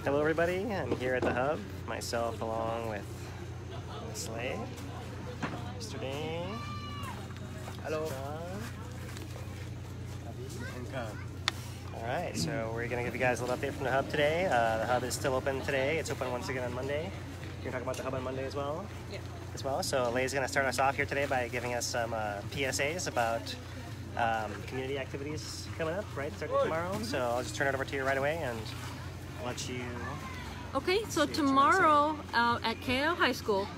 Hello everybody, I'm here at the hub, myself along with Miss Lei, Mr. Dane. Hello. Alright, so we're going to give you guys a little update from the hub today. The hub is still open today. It's open once again on Monday. You're going to talk about the hub on Monday as well? Yeah. As well. So Lei's going to start us off here today by giving us some PSAs about community activities coming up, right? Starting tomorrow. So I'll just turn it over to you right away and let you... Okay, so tomorrow at Kīlauea High School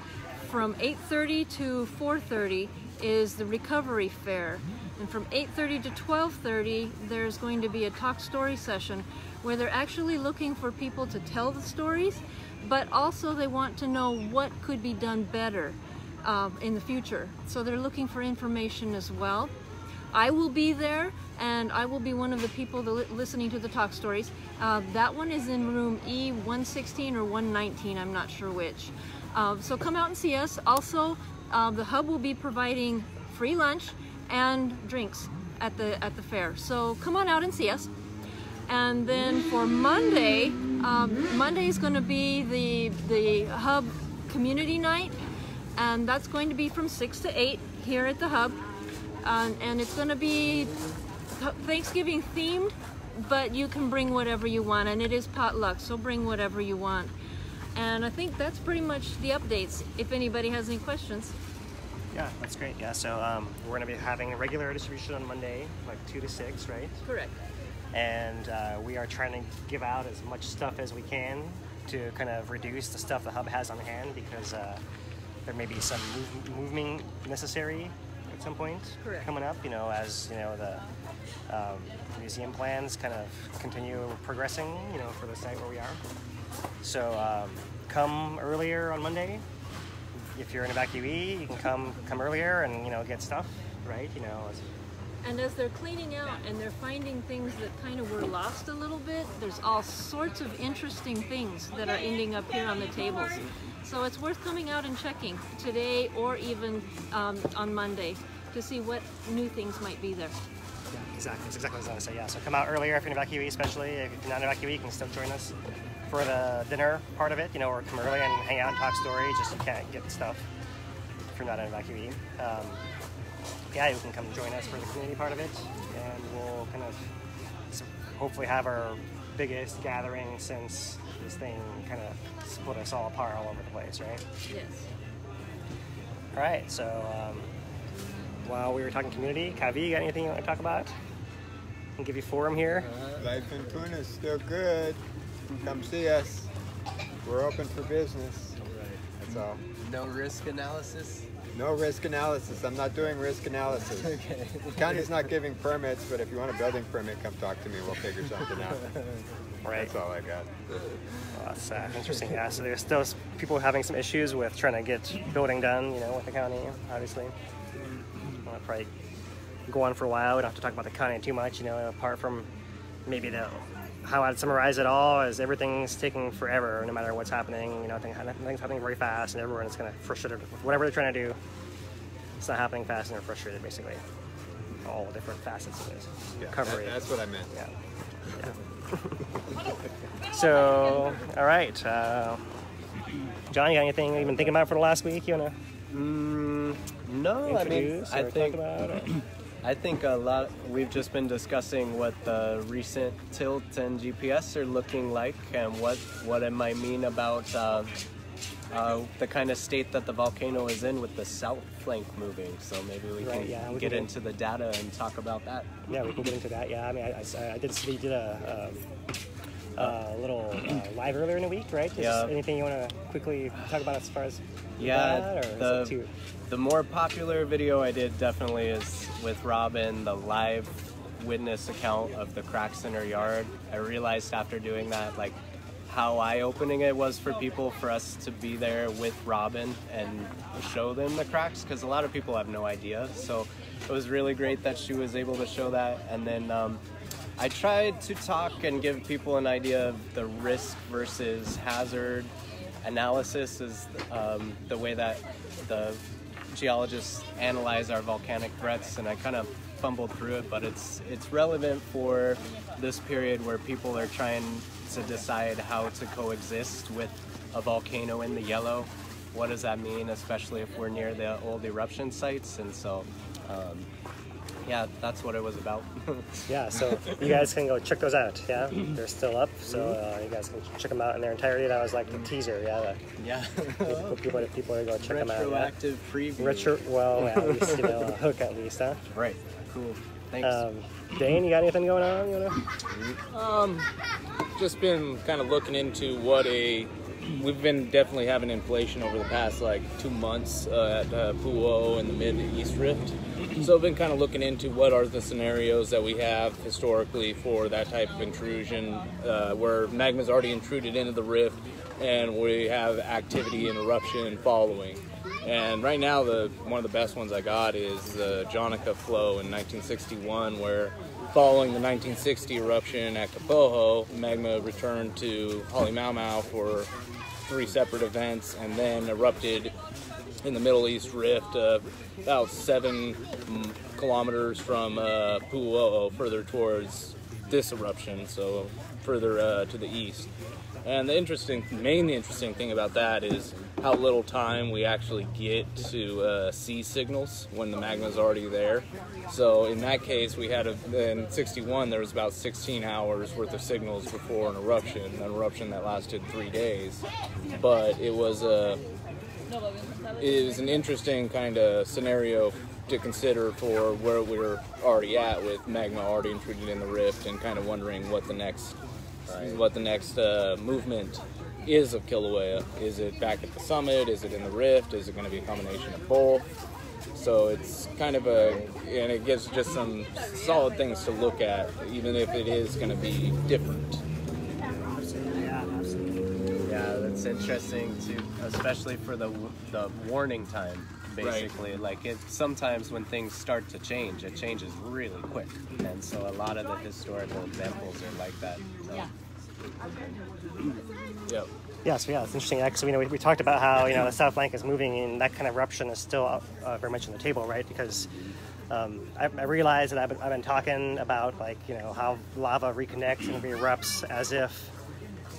from 8:30 to 4:30 is the recovery fair. And from 8:30 to 12:30 there's going to be a talk story session where they're actually looking for people to tell the stories, but also they want to know what could be done better in the future. So they're looking for information as well. I will be there, and I will be one of the people listening to the talk stories. That one is in room E116 or 119, I'm not sure which. So come out and see us. Also, the hub will be providing free lunch and drinks at the fair. So come on out and see us. And then for Monday, Monday is going to be the hub community night, and that's going to be from 6 to 8 here at the hub. And it's going to be Thanksgiving themed, but you can bring whatever you want, and it is potluck, so bring whatever you want. And I think that's pretty much the updates, if anybody has any questions. Yeah, that's great. Yeah, so we're going to be having a regular distribution on Monday, like 2 to 6, right? Correct. And we are trying to give out as much stuff as we can to kind of reduce the stuff the hub has on hand, because there may be some movement necessary at some point. Correct. Coming up, you know, as you know, the museum plans kind of continue progressing, you know, for the site where we are. So come earlier on Monday. If you're an evacuee, you can come earlier and, you know, get stuff, right? You know. And as they're cleaning out and they're finding things that kind of were lost a little bit, there's all sorts of interesting things that are ending up here on the tables. So it's worth coming out and checking today or even on Monday to see what new things might be there. Yeah, exactly. That's exactly what I was going to say. Yeah, so come out earlier if you're an evacuee, especially. If you're not an evacuee, you can still join us for the dinner part of it, you know, or come early and hang out and talk stories. Just you can't get stuff if you're not an evacuee. Yeah, you can come join us for the community part of it, and we'll kind of hopefully have our biggest gathering since this thing kind of split us all apart all over the place, right? Yes. All right, so while we were talking community, Kavi, you got anything you want to talk about? I'll give you forum here. Life in Puna is still good. Come see us. We're open for business. That's all. No risk analysis? No risk analysis. I'm not doing risk analysis. Okay. The county's not giving permits, but if you want a building permit, come talk to me. We'll figure something out. Right. That's all I got. Well, that's interesting. Yeah, so there's still people having some issues with trying to get building done, you know, with the county, obviously. I'll probably go on for a while. We don't have to talk about the county too much, you know, apart from maybe how I'd summarize it all is everything's taking forever, no matter what's happening. You know, things happening very fast, and everyone is kind of frustrated with whatever they're trying to do. It's not happening fast, and they're frustrated, basically. All different facets of it. Yeah, Recovery. that's what I meant. Yeah. So, all right. John, you got anything you've been thinking about for the last week? You wanna No, I mean, introduce or talk about? Or? I think a lot. We've just been discussing what the recent tilt and GPS are looking like, and what it might mean about the kind of state that the volcano is in with the south flank moving. So maybe we can get into the data and talk about that. Yeah, we can get into that. Yeah, I mean, I did see you did a little live earlier in the week, right? Anything you want to quickly talk about as far as that, or the more popular video I did definitely is with Robin, the live witness account of the cracks in her yard. I realized after doing that, like, how eye-opening it was for people, for us to be there with Robin and show them the cracks, because a lot of people have no idea. So it was really great that she was able to show that. And then I tried to talk and give people an idea of the risk versus hazard analysis, is the way that the geologists analyze our volcanic threats, and I kind of fumbled through it, but it's relevant for this period where people are trying to decide how to coexist with a volcano in the yellow. What does that mean, especially if we're near the old eruption sites? And so, yeah, that's what it was about. Yeah, so you guys can go check those out. Yeah, they're still up, so you guys can check them out in their entirety. That was like the teaser. Yeah, Yeah. people to go check them out. Retroactive preview. Well, yeah, at least, a hook at least, huh? Right. Cool. Thanks. Dane, you got anything going on? Just been kind of looking into we've been definitely having inflation over the past like 2 months at Pu'u'o in the mid-east rift. So I've been kind of looking into what are the scenarios that we have historically for that type of intrusion, where magma's already intruded into the rift and we have activity and eruption following. And right now, one of the best ones I got is the Jonica flow in 1961, where following the 1960 eruption at Kapoho, magma returned to Halemaumau for 3 separate events and then erupted in the Middle East Rift about 7 kilometers from Pu'u'o, further towards this eruption, so further to the east. And the mainly interesting thing about that is how little time we actually get to see signals when the magma is already there. So in that case, we had in 61 there was about 16 hours worth of signals before an eruption that lasted 3 days. But it was an interesting kind of scenario to consider for where we're already at with magma already intruded in the rift, and kind of wondering what the next movement is of Kīlauea. Is it back at the summit? Is it in the rift? Is it going to be a combination of both? So it's kind of and it gives just some solid things to look at, even if it is going to be different. Yeah, that's interesting too, especially for the warning time. Basically, right. Like sometimes when things start to change, it changes really quick, and so a lot of the historical examples are like that. So. Yeah. Yep. Yeah, so it's interesting. Because we talked about how the South Flank is moving, and that kind of eruption is still very much on the table, right? Because I realized that I've been talking about how lava reconnects and re-erupts as if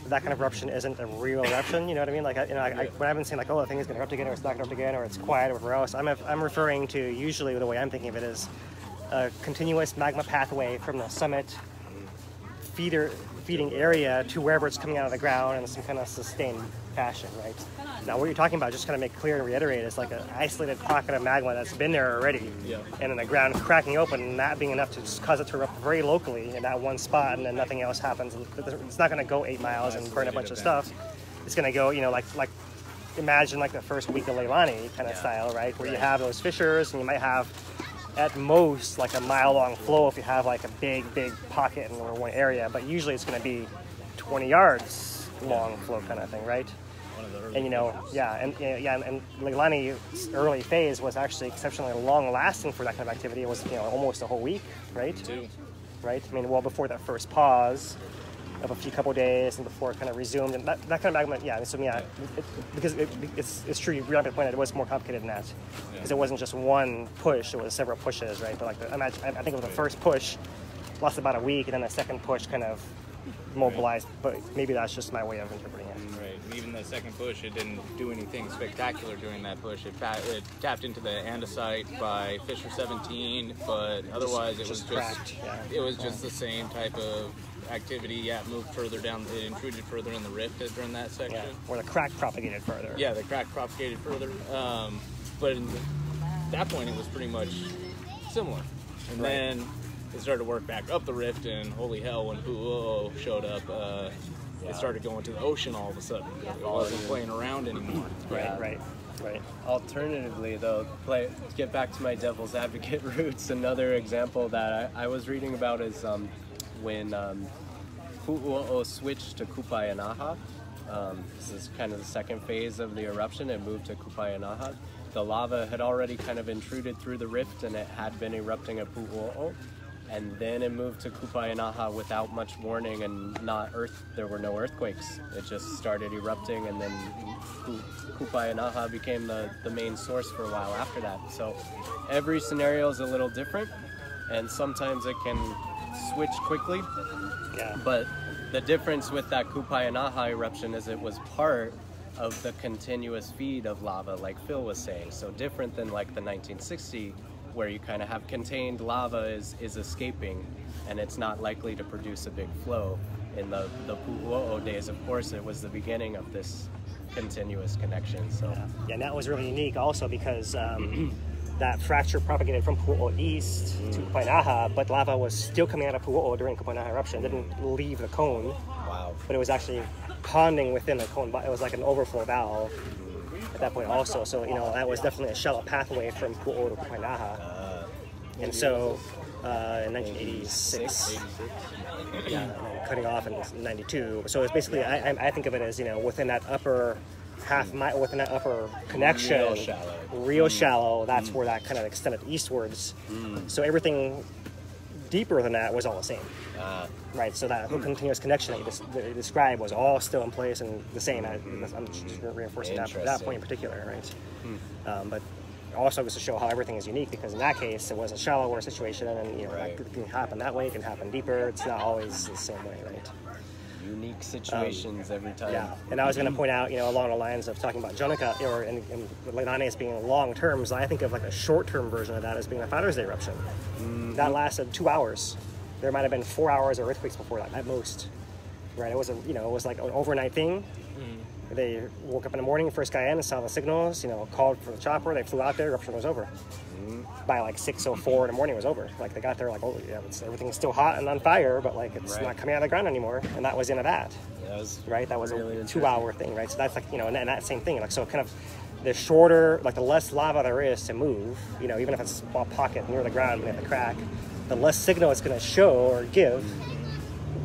that kind of eruption isn't a real eruption. You know what I mean? When I've been saying the thing is going to erupt again, or it's not going to erupt again, or it's quiet, or whatever else, I'm referring to, usually the way I'm thinking of it is a continuous magma pathway from the summit feeding area to wherever it's coming out of the ground in some kind of sustained fashion, right? Now, what you're talking about, just kind of make clear and reiterate, is like an isolated pocket of magma that's been there already, and in the ground cracking open, and that being enough to just cause it to erupt very locally in that one spot, and then nothing else happens. It's not going to go 8 miles and burn a bunch of stuff. It's going to go, like imagine like the first week of Leilani kind of style, right? Where you have those fissures, and you might have at most like a mile-long flow if you have like a big pocket in one area, but usually it's going to be 20 yards long flow kind of thing, right? And and Leilani's early phase was actually exceptionally long-lasting for that kind of activity. It was almost a whole week, right? Right. I mean, well before that first pause of a couple days and before it kind of resumed, and that kind of magma, because it's true. You brought up the point that it was more complicated than that, because it wasn't just one push; it was several pushes, right? But I think it was the first push lasted about a week, and then the second push kind of mobilized. But maybe that's just my way of interpreting it. Right. And even the second push, it didn't do anything spectacular during that push. It tapped into the andesite by Fissure 17, but otherwise it was just the same type of activity. It moved further down. It intruded further in the rift during that section. Or the crack propagated further. Yeah, the crack propagated further. But at that point, it was pretty much similar. And then it started to work back up the rift, and holy hell, when Pu'u'o showed up, it started going to the ocean all of a sudden. It wasn't playing around anymore. Right. Alternatively, though, get back to my devil's advocate roots. Another example that I was reading about is when Pu'u'o switched to Kupaianaha. This is kind of the second phase of the eruption. It moved to Kupaianaha. The lava had already kind of intruded through the rift, and it had been erupting at Pu'u'o. And then it moved to Kupaianaha without much warning, and there were no earthquakes. It just started erupting, and then Kupaianaha became the main source for a while after that. So every scenario is a little different, and sometimes it can switch quickly. Yeah. But the difference with that Kūpaenaha eruption is it was part of the continuous feed of lava, like Phil was saying. So different than like the 1960, where you kind of have contained lava is escaping, and it's not likely to produce a big flow. In the Pu'uo'o days, of course, it was the beginning of this continuous connection. So yeah, and that was really unique also because that fracture propagated from Pu'uo'o east to Kūpaenaha, but lava was still coming out of Pu'uo'o during Kūpaenaha eruption. It didn't leave the cone. Wow. But it was actually ponding within the cone. It was like an overflow valve at that point also. So, you know, that was definitely a shallow pathway from Pu'uo'o to Kūpaenaha. And so in 1986, yeah, and then cutting off in 92. So it's basically, I think of it as, you know, within that upper half mile, within that upper connection, real shallow, that's where that kind of extended eastwards. So everything deeper than that was all the same. Right, so that whole continuous connection that you described was all still in place and the same. I'm just reinforcing that point in particular, right? But also goes to show how everything is unique, because in that case it was a shallower situation, and you know, that can happen that way, it can happen deeper. It's not always the same way, right? Unique situations every time. Yeah, and I was going to point out, you know, along the lines of talking about Jonica, or and Lenanes being long terms, I think of like a short-term version of that as being a Father's Day eruption. That lasted 2 hours. There might have been 4 hours of earthquakes before that, at most. Right? It was it was like an overnight thing. They woke up in the morning, first guy in, saw the signals, you know, called for the chopper. They flew out there. Eruption was over. By like 6:04 in the morning, it was over. Like they got there, like, oh yeah, everything's still hot and on fire, but like it's not coming out of the ground anymore. And that was the end of that. Right? That was really a 2-hour thing, right? So that's like, you know, and that same thing. Like, so kind of the shorter, like the less lava there is to move, you know, even if it's a small pocket near the ground near the crack, the less signal it's going to show or give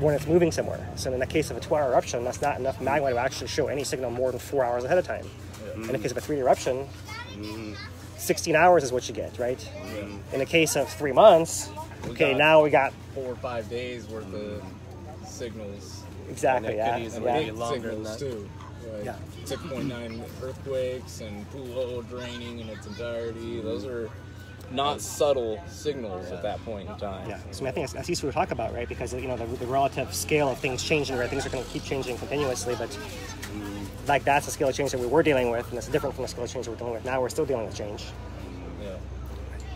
when it's moving somewhere. So in the case of a 2-hour eruption, that's not enough magma to actually show any signal more than 4 hours ahead of time. In the case of a 3-day eruption, 16 hours is what you get, right? In the case of 3 months, now we got 4 or 5 days worth of signals. Exactly, and it could easily be longer signals than that. too. Like 6.9 earthquakes and Pu'uo'o draining in its entirety. Those are not subtle signals at that point in time. Yeah, so I think that's useful to talk about, right? Because, you know, the relative scale of things changing, right? Things are going to keep changing continuously, but like that's the scale of change that we were dealing with, and it's different from the scale of change that we're dealing with now. We're still dealing with change. Yeah.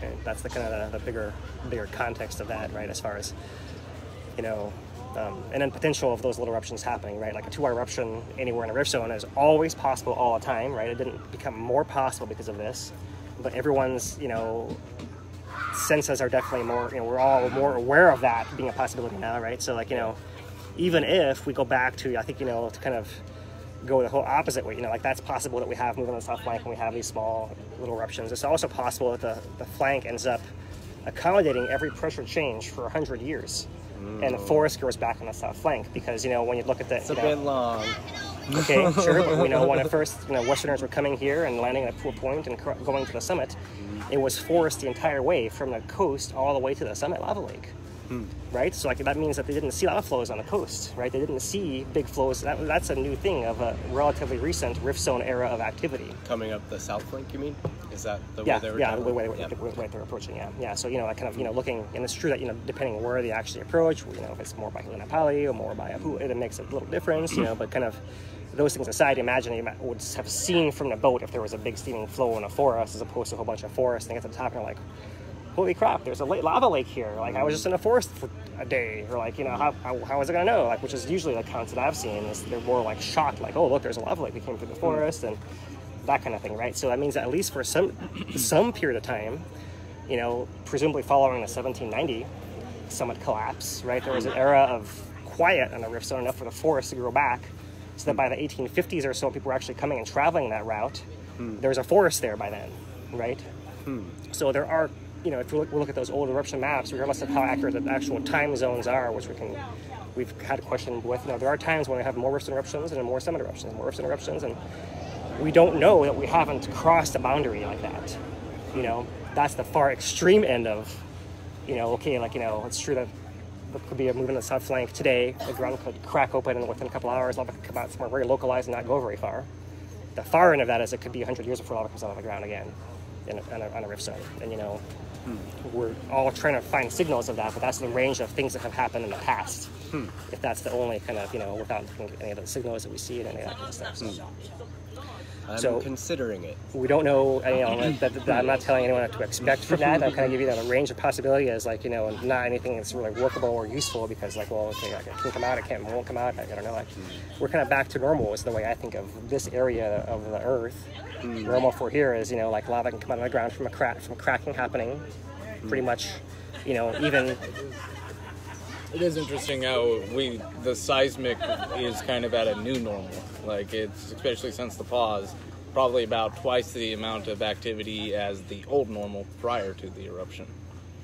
And that's the kind of the bigger context of that, right? As far as, you know, and then potential of those little eruptions happening, right? Like a 2-hour eruption anywhere in a rift zone is always possible all the time, right? It didn't become more possible because of this, but everyone's, you know, senses are definitely more, you know, we're all more aware of that being a possibility now, right? So like, you know, even if we go back to, I think, you know, to kind of go the whole opposite way, you know, like that's possible that we have moving on the south flank and we have these small little eruptions. It's also possible that the flank ends up accommodating every pressure change for 100 years. And the forest grows back on the south flank, because, you know, when you look at the... It's a bit long. Okay, sure, but, you know, when at first, you know, Westerners were coming here and landing at Pool Point and going to the summit, it was forest the entire way from the coast all the way to the summit lava lake. Right? So like that means that they didn't see lava flows on the coast, right? They didn't see big flows. That's a new thing of a relatively recent rift zone era of activity. Coming up the south flank, you mean? Is that the way they were the way they're approaching, yeah. So, you know, like kind of, you know, looking, and it's true that, you know, depending on where they actually approach, you know, if it's more by Hilanapali or more by Apu, it makes a little difference, you know, but kind of those things aside, imagine you would have seen from the boat if there was a big steaming flow in a forest as opposed to a whole bunch of forest, and at the top and you're like, holy crap, there's a lava lake here. Like, I was just in a forest for a day. Or like, you know, how was I going to know? Like, which is usually the accounts that I've seen, is they're more like shocked, like, oh, look, there's a lava lake. We came through the forest and that kind of thing, right? So that means that at least for some period of time, you know, presumably following the 1790 summit collapse, right, there was an era of quiet on the rift zone enough for the forest to grow back, so that by the 1850s or so, people were actually coming and traveling that route. There was a forest there by then, right? So there are, you know, if we look at those old eruption maps, regardless of how accurate the actual time zones are, which we've had a question with, you know, there are times when we have more rift eruptions and more summit eruptions, more rift eruptions, and we don't know that we haven't crossed a boundary like that. You know, that's the far extreme end of, you know, okay, like, you know, it's true that there could be a movement on the south flank today, the ground could crack open, and within a couple hours, lava could come out somewhere very localized and not go very far. The far end of that is it could be 100 years before lava comes out of the ground again on a rift zone. And, you know, We're all trying to find signals of that, but that's the range of things that have happened in the past. If that's the only kind of, without looking at any of the signals that we see and any of that kind of stuff. I'm considering it. We don't know, I'm not telling anyone what to expect from that. I'm kind of giving you the range of possibility as like, not anything that's really workable or useful because like, well, okay, I can come out, it won't come out, I don't know. Like, we're kind of back to normal is the way I think of this area of the Earth. Normal for here is, like lava can come out of the ground from cracking happening. Pretty much, even... It is interesting how the seismic is kind of at a new normal. Like it's, especially since the pause, probably about twice the amount of activity as the old normal prior to the eruption.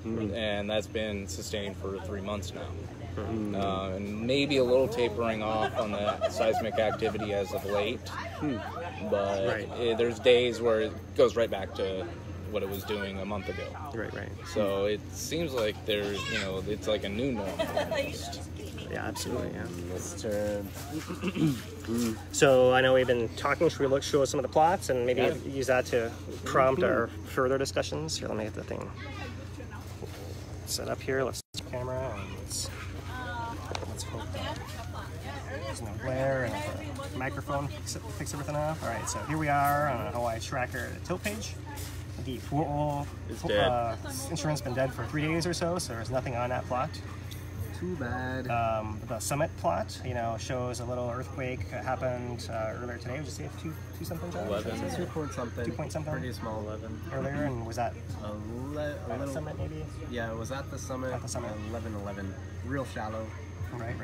And that's been sustained for 3 months now. And maybe a little tapering off on the seismic activity as of late. But there's days where it goes right back to what it was doing a month ago. Right. So it seems like there's, it's like a new normal almost. Yeah, absolutely. Yeah. Let's turn. So I know we've been talking. Should we show some of the plots and maybe use that to prompt our further discussions? Here, let me get the thing set up here. Let's set the camera and let's hope that there's no glare and the microphone picks everything up. All right, so here we are on a Hawaii Tracker tilt page. The Pu'o instrument's been dead for 3 days or so there's nothing on that plot. Too bad. The summit plot, shows a little earthquake happened earlier today. Would you say two something? 11. 2 point something. 2 point something. Pretty small 11. Earlier, and was that a little summit maybe? Yeah, it was at the summit. At the summit. 11. Real shallow. Right.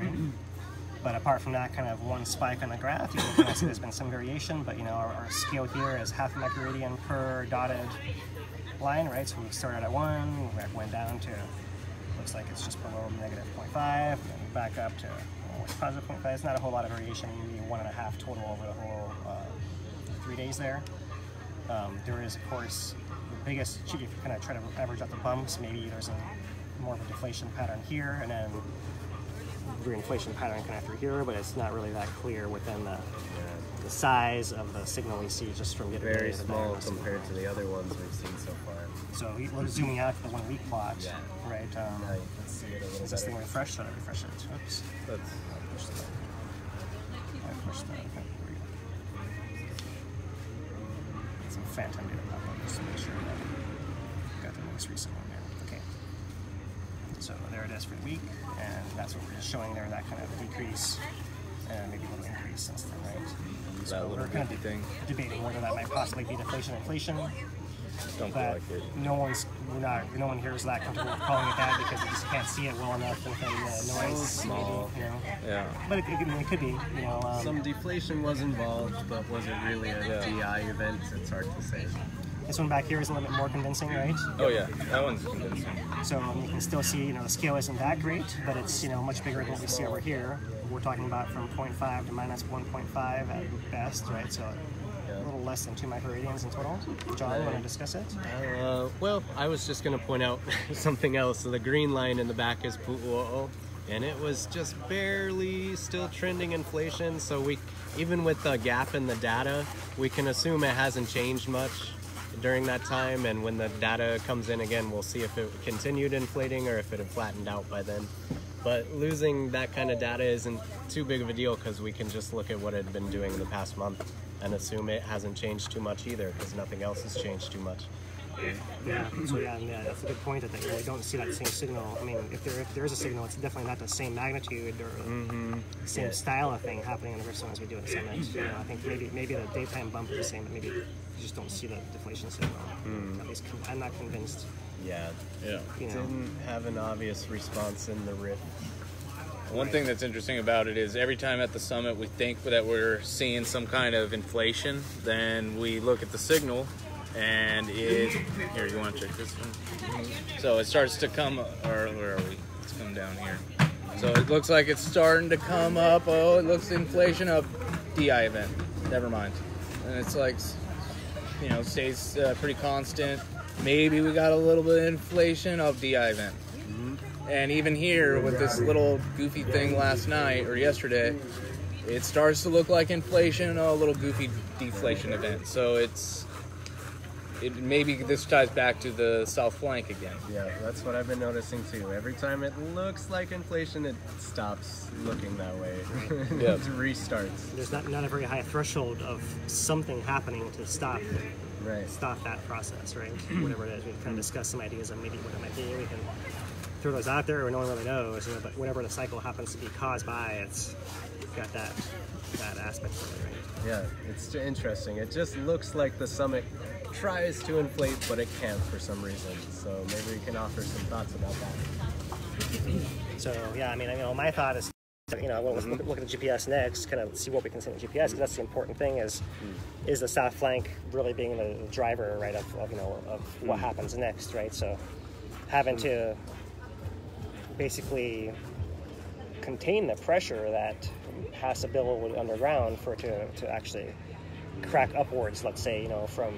But apart from that kind of one spike on the graph, you can see there's been some variation, but our scale here is half a microradian per dotted line, right? So we started at 1, we went down to, looks like it's just below negative 0.5, and then back up to almost positive 0.5. It's not a whole lot of variation, maybe 1.5 total over the whole 3 days there. There is, of course, the biggest, if you kind of try to average out the bumps, maybe there's more of a deflation pattern here, and then reinflation pattern kind of through here, but it's not really that clear within the size of the signal we see just from getting very small compared to the other ones we've seen so far. So we're zooming out to the 1 week plot, right? Now you can see it a little is this thing refreshed? Should I refresh it? Oops. That's push that. I pushed that. Okay, there we go. Get some phantom data pop up just to make sure that we got the most recent one there. Okay. So there it is for the week, and that's what we're just showing there, that kind of decrease and maybe a little increase since then, right? So That little we're kind of thing. debating whether that might possibly be deflation, inflation. Don't feel But like it. no one here is that comfortable with calling it that because you just can't see it well enough within the noise. small. Maybe, Yeah. But it could be, some deflation was involved, but was it really a DI event? It's hard to say. This one back here is a little bit more convincing, right? Oh yeah, that one's convincing. So you can still see, the scale isn't that great, but it's, much bigger than what we see over here. We're talking about from 0.5 to minus 1.5 at best, right? So a little less than 2 microradians in total. John, want to discuss it? Well, I was just going to point out something else. So the green line in the back is Pu'uo'o, and it was just barely still trending inflation. So even with the gap in the data, we can assume it hasn't changed much during that time, and when the data comes in again, we'll see if it continued inflating or if it had flattened out by then. But losing that kind of data isn't too big of a deal because we can just look at what it had been doing the past month and assume it hasn't changed too much either because nothing else has changed too much. Yeah, so that's a good point that you don't see that same signal. I mean, if there is a signal, it's definitely not the same magnitude or same style of thing happening in the first one as we do at the summit. I think maybe the daytime bump is the same, but maybe you just don't see the deflation signal. At least I'm not convinced. Yeah. Didn't have an obvious response in the rift. One thing that's interesting about it is every time at the summit we think that we're seeing some kind of inflation, then we look at the signal and here, you want to check this one? So it starts to come, or where are we? It's come down here. So it looks like it's starting to come up. Oh, it looks inflation up. DI event. Never mind. And it's like, stays pretty constant. Maybe we got a little bit of inflation of DI event. And even here with this little goofy thing last night or yesterday, it starts to look like inflation, a little goofy deflation event. So it's maybe this ties back to the south flank again. Yeah, that's what I've been noticing too. Every time it looks like inflation, it stops looking that way. Yeah. It restarts. There's not a very high threshold of something happening to stop Right. that process, right? Whatever it is, we can kind of discuss some ideas of maybe what it might be. We can throw those out there, or no one really knows. You know, but whatever the cycle happens to be caused by, it's got that aspect of it, right? Yeah, it's interesting. It just looks like the summit tries to inflate, but it can't for some reason. So maybe we can offer some thoughts about that. So yeah, I mean, my thought is, we'll look at the GPS next, kind of see what we can see in the GPS, because that's the important thing. Is the south flank really being the driver, right, of what happens next, right? So having to basically contain the pressure that has to build underground for it to actually crack upwards, let's say, from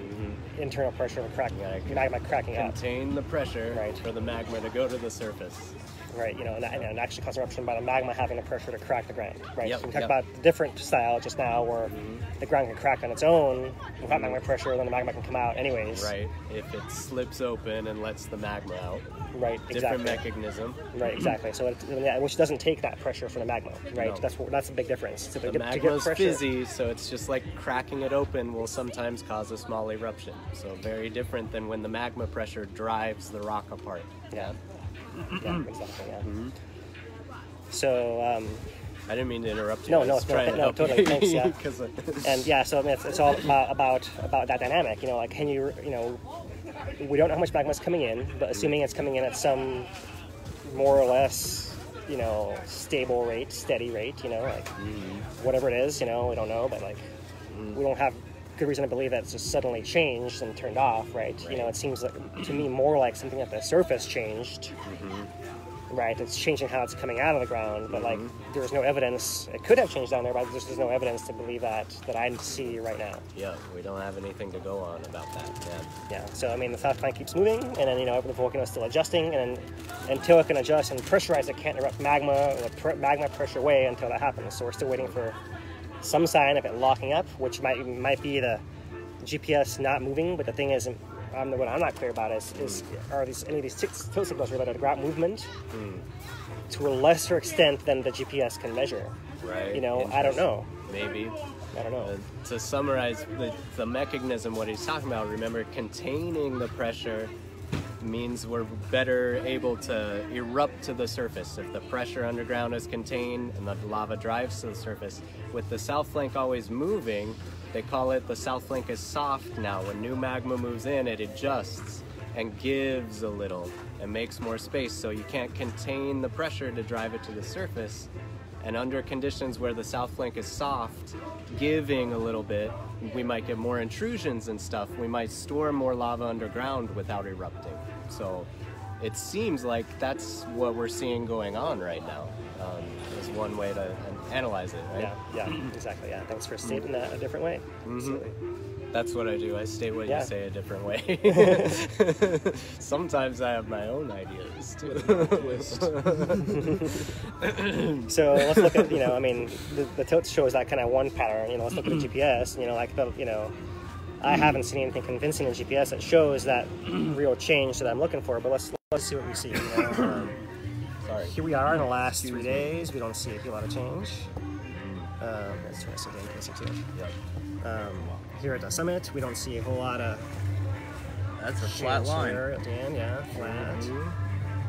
internal pressure of magma cracking up. Contain the pressure Right. for the magma to go to the surface. Right, and actually cause eruption by the magma having the pressure to crack the ground, right? Yep, So we talked yep. about the different style just now where the ground can crack on its own without magma pressure, then the magma can come out anyways. Right, if it slips open and lets the magma out. Right, Different exactly. mechanism. Right, exactly. So which doesn't take that pressure from the magma, right? No. That's a big difference. So The to get magma's pressure, fizzy, so it's just like cracking it open will sometimes cause a small eruption. So very different than when the magma pressure drives the rock apart. Yeah, exactly. Yeah. So. I didn't mean to interrupt you. No, I was trying to help totally. you. Thanks, yeah. 'Cause And yeah, so I mean, it's all about that dynamic. Like, can you, we don't know how much magma is coming in, but assuming it's coming in at some more or less, stable rate, steady rate, whatever it is, we don't know, but we don't have good reason to believe that it's just suddenly changed and turned off, right? It seems like, to me, more like something at the surface changed. Right, it's changing how it's coming out of the ground, but there's no evidence. It could have changed down there, but there's no evidence to believe that I see right now. Yeah, we don't have anything to go on about that. Yeah. So I mean, the south flank keeps moving, and then the volcano is still adjusting, and until it can adjust and pressurize, it can't erupt magma. The magma pressure away until that happens. So we're still waiting for some sign of it locking up, which might be the GPS not moving. But the thing is, what I'm not clear about is are any of these tilt signals related to ground movement to a lesser extent than the GPS can measure? Right. I don't know. Maybe. I don't know. To summarize the mechanism, what he's talking about, remember, containing the pressure means we're better able to erupt to the surface. If the pressure underground is contained and the lava drives to the surface, with the south flank always moving, they call it the south flank is soft now. When new magma moves in, it adjusts and gives a little and makes more space, so you can't contain the pressure to drive it to the surface. And under conditions where the south flank is soft, giving a little bit, we might get more intrusions and stuff. We might store more lava underground without erupting. So it seems like that's what we're seeing going on right now. Is one way to analyze it, right? Yeah, exactly. Yeah, thanks for stating that a different way. Absolutely. That's what I do. I state what you say a different way. Sometimes I have my own ideas too. So let's look at, the tilt shows that kind of one pattern. Let's look at the GPS. I haven't seen anything convincing in GPS that shows that real change that I'm looking for. But let's see what we see. Sorry. Here we are in the last 3 days. We don't see a lot of change. Let's try something closer too. Yep. Here at the summit, we don't see a whole lot of. That's a flat line. Here at the end, yeah, flat.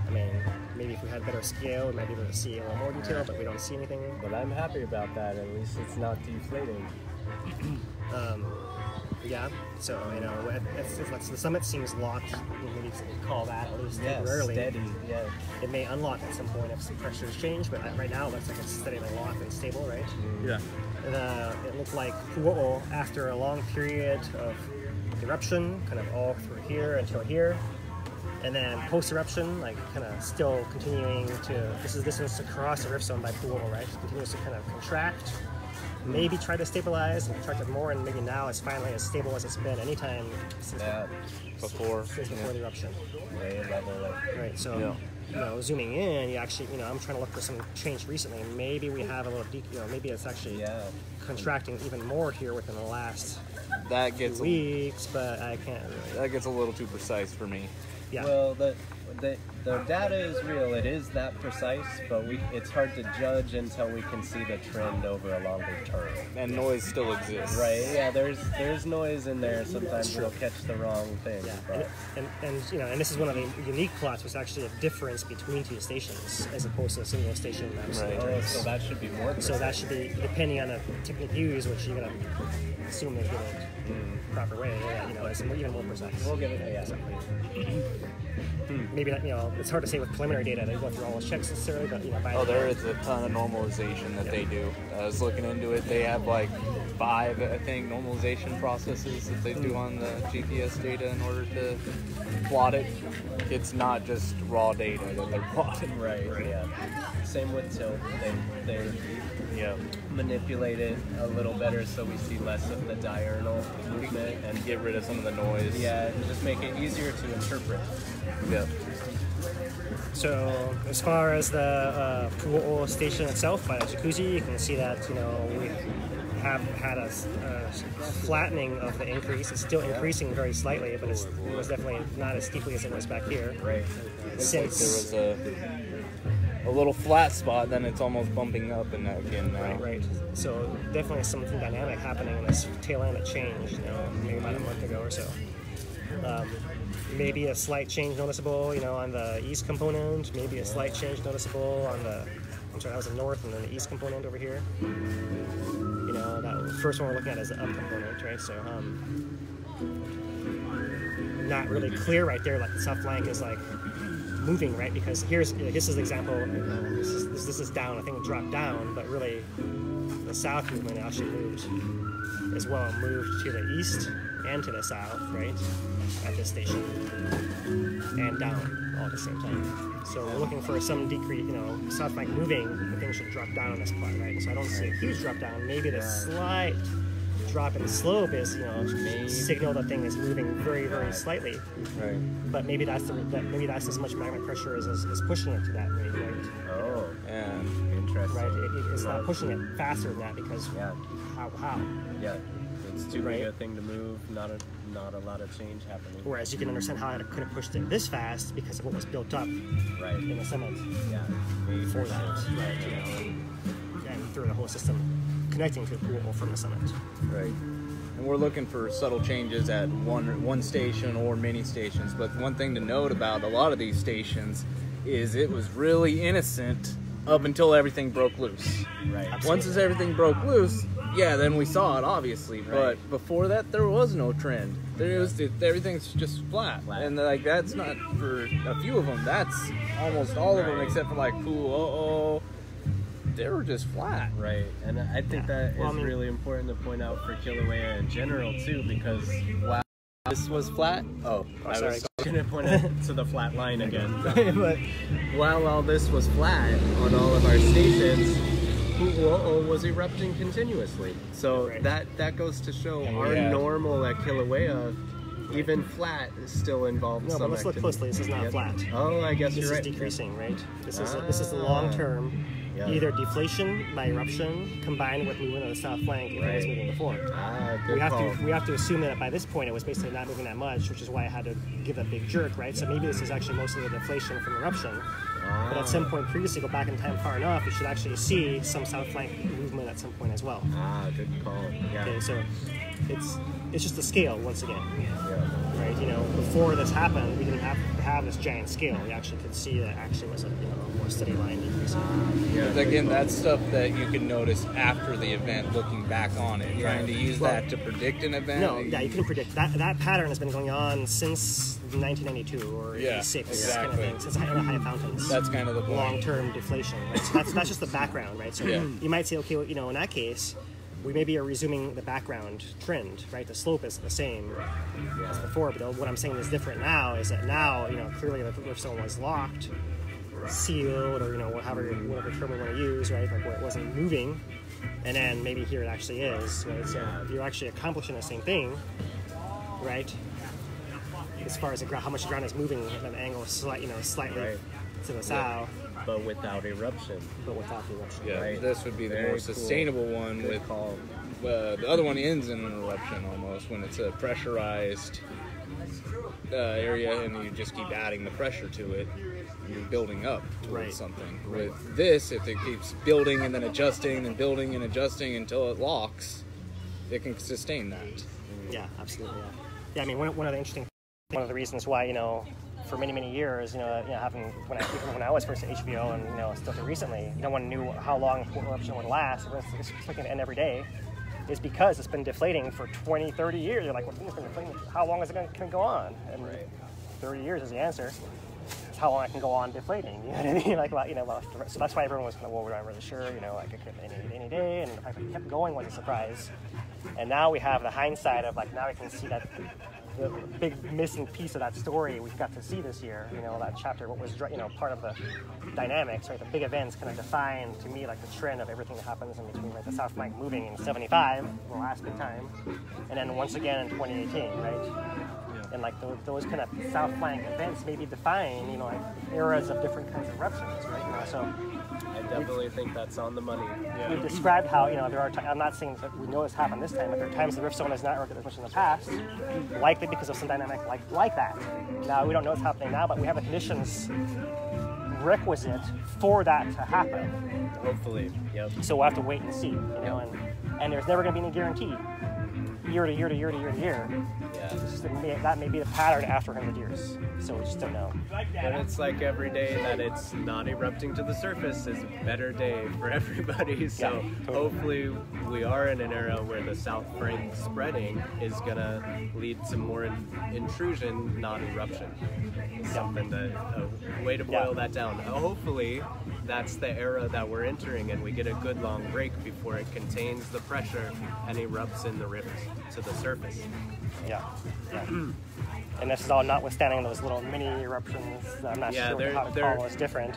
I mean, maybe if we had better scale, we might be able to see a little more detail, but we don't see anything. But I'm happy about that. At least it's not deflating. Yeah, so if the summit seems locked, maybe call that at least temporarily. Steady. Yeah. It may unlock at some point if some pressures change, but right now it looks like it's steadily locked and stable, right? Yeah. It looked like Pu'o'o, after a long period of eruption, kind of all through here until here, and then post-eruption, kind of still continuing to, this is distance across the rift zone by Pu'o'o, right? Continues to kind of contract, maybe try to stabilize and contract it more, and maybe now it's finally as stable as it's been anytime since before the eruption. Way level. Right, so zooming in, you actually, I'm trying to look for some change recently. Maybe we have a little, maybe it's actually contracting even more here within the last That gets weeks, but I can't really. that gets a little too precise for me. Yeah. Well, the data is real. It is that precise, but it's hard to judge until we can see the trend over a longer term. And noise still exists. Right. Yeah. There's noise in there. Sometimes we'll catch the wrong thing. Yeah, But and this is one of the unique plots. Was actually a difference between two stations as opposed to a single station. oh, so that should be more precise. So that should be, depending on the technique used, which you're gonna assume they get it proper way. It's even more precise. We'll get it. Maybe that, it's hard to say with preliminary data. They go through all those checks necessarily, but There is a ton of normalization that they do. I was looking into it. They have like 5, I think, normalization processes that they do on the GPS data in order to plot it. It's not just raw data that they're plotting. Right. Yeah. Same with tilt. They manipulate it a little better so we see less of the diurnal movement And get rid of some of the noise. Yeah, and just make it easier to interpret. Yeah. So as far as the Pu'o'o station itself by the jacuzzi, you can see that we have had a flattening of the increase. It's still increasing very slightly, but it was definitely not as steeply as it was back here. Right. Since There was a little flat spot, then it's almost bumping up and again now. Right. So definitely something dynamic happening in this tail end that changed, maybe about a month ago or so. Maybe a slight change noticeable, on the east component. Maybe a slight change noticeable on the, that was the north and then the east component over here. That first one we're looking at is the up component, right? So, not really clear right there. Like the south flank is like moving, right? Because this is the example. This is down. I think it dropped down, but really the south movement actually moved as well. Moved to the east and to the south, right, at this station, and down all at the same time. So we're looking for some decrease, south flank moving, the thing should drop down on this part, right? So I don't see a huge drop down. Maybe the slight drop in the slope is, signal the thing is moving very, very slightly. Right. But maybe that's as much magnetic pressure as pushing it to that rate, right? Oh, Yeah. interesting. Right. It's not pushing it faster than that because how? Yeah. It's too Right. big a thing to move. Not a lot of change happening. Whereas you can understand how it could have pushed it this fast because of what was built up Right. in the summit Yeah. before that, right? And through the whole system connecting to the pool from the summit. Right. And we're looking for subtle changes at one station or many stations. But one thing to note about a lot of these stations is it was really innocent up until everything broke loose. Right. Once everything broke loose, then we saw it, obviously. Right. But before that, there was no trend. Everything's just flat. And that's not for a few of them. That's almost all of them, except for like Pu'o'o. They were just flat. Right, and I think that is really important to point out for Kīlauea in general too, because while this was flat, I sorry. was going to point out to the flat line again. But while all this was flat on all of our stations, Pu'o'o was erupting continuously. So that goes to show our normal at Kīlauea, even flat, is still involved. No, but let's look closely. This is not flat. Oh, I guess This you're is right. decreasing, right? This is the long term. Yeah. Either deflation by eruption combined with movement of the south flank if it was moving before. Good call. We have to assume that by this point it was basically not moving that much, which is why I had to give that big jerk, right? So maybe this is actually mostly the deflation from eruption. But at some point previously, go back in time far enough, you should actually see some south flank movement at some point as well. Good call. Yeah. Okay, so it's just the scale once again. Yeah. Right, before this happened, we didn't have this giant scale. We actually could see that actually was a more steady line decreasing. Because again, that's stuff that you can notice after the event, looking back on it. Trying to use that to predict an event. No, you can predict that. That pattern has been going on since 1992 or 86, exactly. kind of thing, since the high fountains. That's kind of the point. Long-term deflation. Right? So that's just the background, right? So you might say, okay, well, in that case, we maybe are resuming the background trend, right? The slope is the same as before, but what I'm saying is different now is that now, clearly the rift zone was locked, sealed, or whatever term we want to use, right? Like where it wasn't moving, and then maybe here it actually is, right? So you're actually accomplishing the same thing, right? As far as how much the ground is moving at an angle, slightly to the south, but without eruption. Yeah, Right. this would be the Very more cool. sustainable one. Good With call. the other one ends in an eruption almost when it's a pressurized area, and you just keep adding the pressure to it. You're building up towards Right. something. With this, if it keeps building and then adjusting and building and adjusting until it locks, it can sustain that. Yeah, absolutely. Yeah, yeah. I mean, one of the interesting, one of the reasons why, you know, for many years, having even when I was first at HBO and still till recently, no one knew how long the eruption would last. It's going to end every day. Is because it's been deflating for 20, 30 years. You're like, well, it's been deflating. How long is it going to go on? And 30 years is the answer. It's how long it can go on deflating. You know what I mean? So that's why everyone was kind of, well, we're not really sure. Like it could any day, and the fact that it kept going was a surprise. And now we have the hindsight of now we can see that the big missing piece of that story we've got to see this year. That chapter, what was part of the dynamics, right? The big events kind of defined to me the trend of everything that happens in between, right? The South Flank moving in '75, the last big time, and then once again in 2018, right? And those kind of South Flank events maybe define, eras of different kinds of eruptions, right? So I definitely think that's on the money. we've described how, there are I'm not saying that we know this happened this time, but there are times the rift zone has not worked as much in the past, likely because of some dynamic like that. Now, we don't know what's happening now, but we have the conditions requisite for that to happen. Hopefully, yep. So we'll have to wait and see, and there's never going to be any guarantee. Year to year to year to year to year. Yeah. That may be the pattern after 100 years. So we just don't know. But it's like every day that it's not erupting to the surface is a better day for everybody. So hopefully we are in an era where the South Flank spreading is going to lead to more intrusion, not eruption. Something a way to boil that down. Hopefully that's the era that we're entering, and we get a good long break before it contains the pressure and erupts in the rift to the surface. Yeah. And this is all notwithstanding those little mini eruptions. I'm not sure how to call those different.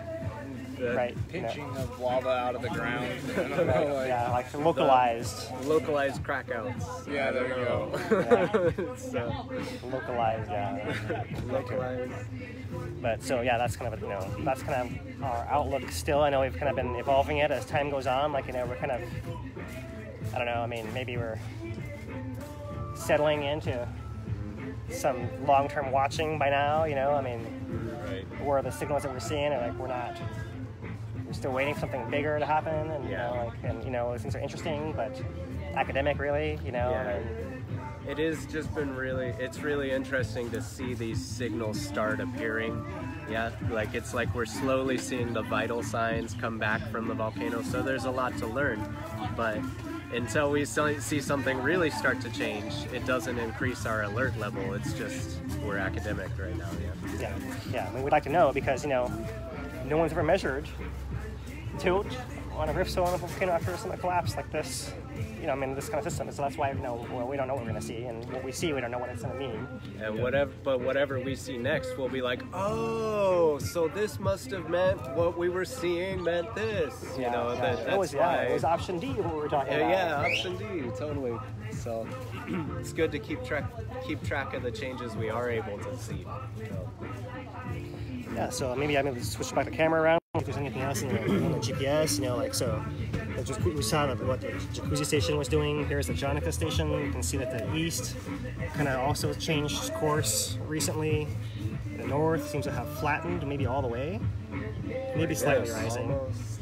Right. Pinching of lava out of the ground. I don't know, Localized. Localized crackouts. Yeah, there you go. Localized, yeah. Localized. But so that's kind of that's kind of our outlook still. I know we've kind of been evolving it as time goes on. We're kind of, I don't know. I mean, maybe we're settling into some long-term watching by now. I mean, where the signals that we're seeing are we're still waiting for something bigger to happen, and things are interesting, but academic, really. It has just been it's really interesting to see these signals start appearing. Yeah, it's like we're slowly seeing the vital signs come back from the volcano, so there's a lot to learn. But until we see something really start to change, it doesn't increase our alert level. It's just, we're academic right now, Yeah. I mean, we'd like to know because, no one's ever measured tilt on a rift zone of a volcano after something collapse like this. This kind of system. So that's why we don't know what we're going to see, and what we see, we don't know what it's going to mean. And whatever we see next, we'll be like, oh, so this must have meant what we were seeing meant this. That's why. It was option D what we were talking about. Yeah, option D, totally. So it's good to keep track of the changes we are able to see. Yeah, so maybe I'm going to switch back the camera around if there's anything else in the GPS, we saw what the Jacuzzi station was doing. Here's the Jonica station. You can see that the east kind of also changed course recently. The north seems to have flattened, maybe all the way. Maybe slightly rising. Almost.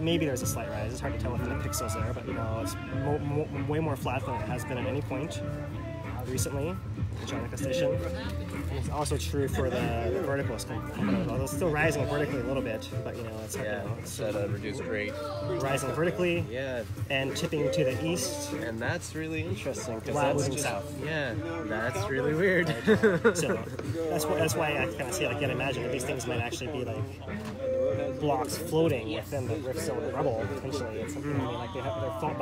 Maybe there's a slight rise. It's hard to tell within the pixels there, but it's way more flat than it has been at any point recently. The Jonica station. And it's also true for the vertical component, although it's still rising vertically a little bit, but it's It's at a reduced rate. rising vertically and tipping to the east. And that's really interesting because Wow, that's moving just, south. that's really weird. So that's why I kind of see, I can't imagine that these things might actually be blocks floating within the rift zone rubble potentially. It's something they're fault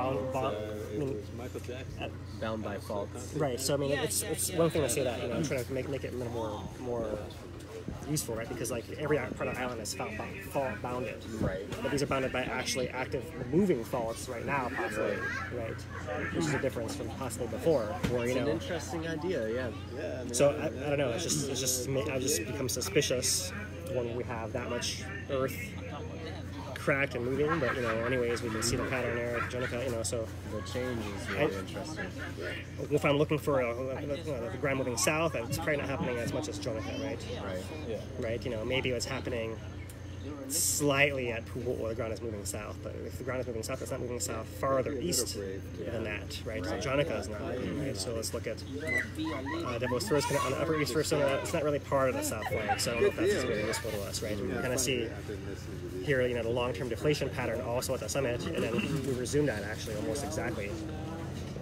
bound by faults. Right. So it's one thing to say that try to make it a little more useful, right? Because every part of the island is fault bounded. Right. But these are bounded by actually active moving faults right now, possibly. Right. Which is a difference from possibly before, where It's an interesting idea. Yeah. So I don't know. It's just I just become suspicious when we have that much earth cracked and moving, but anyways, we can see the pattern there of Jonica, so The change is really interesting. if I'm looking for the ground moving south, it's probably not happening as much as Jonica, right? Right. Yeah. Right, maybe it's happening slightly at Pu'u'o, the ground is moving south, but if the ground is moving south, it's not moving south farther east than that, right? So Jonica is not, right? So let's look at Devil's Throat on the upper east rifts. It's not really part of the south flank, so I don't know if that's very useful to us, right? We can kind of see here, the long-term deflation pattern also at the summit, and then we resumed that actually almost exactly.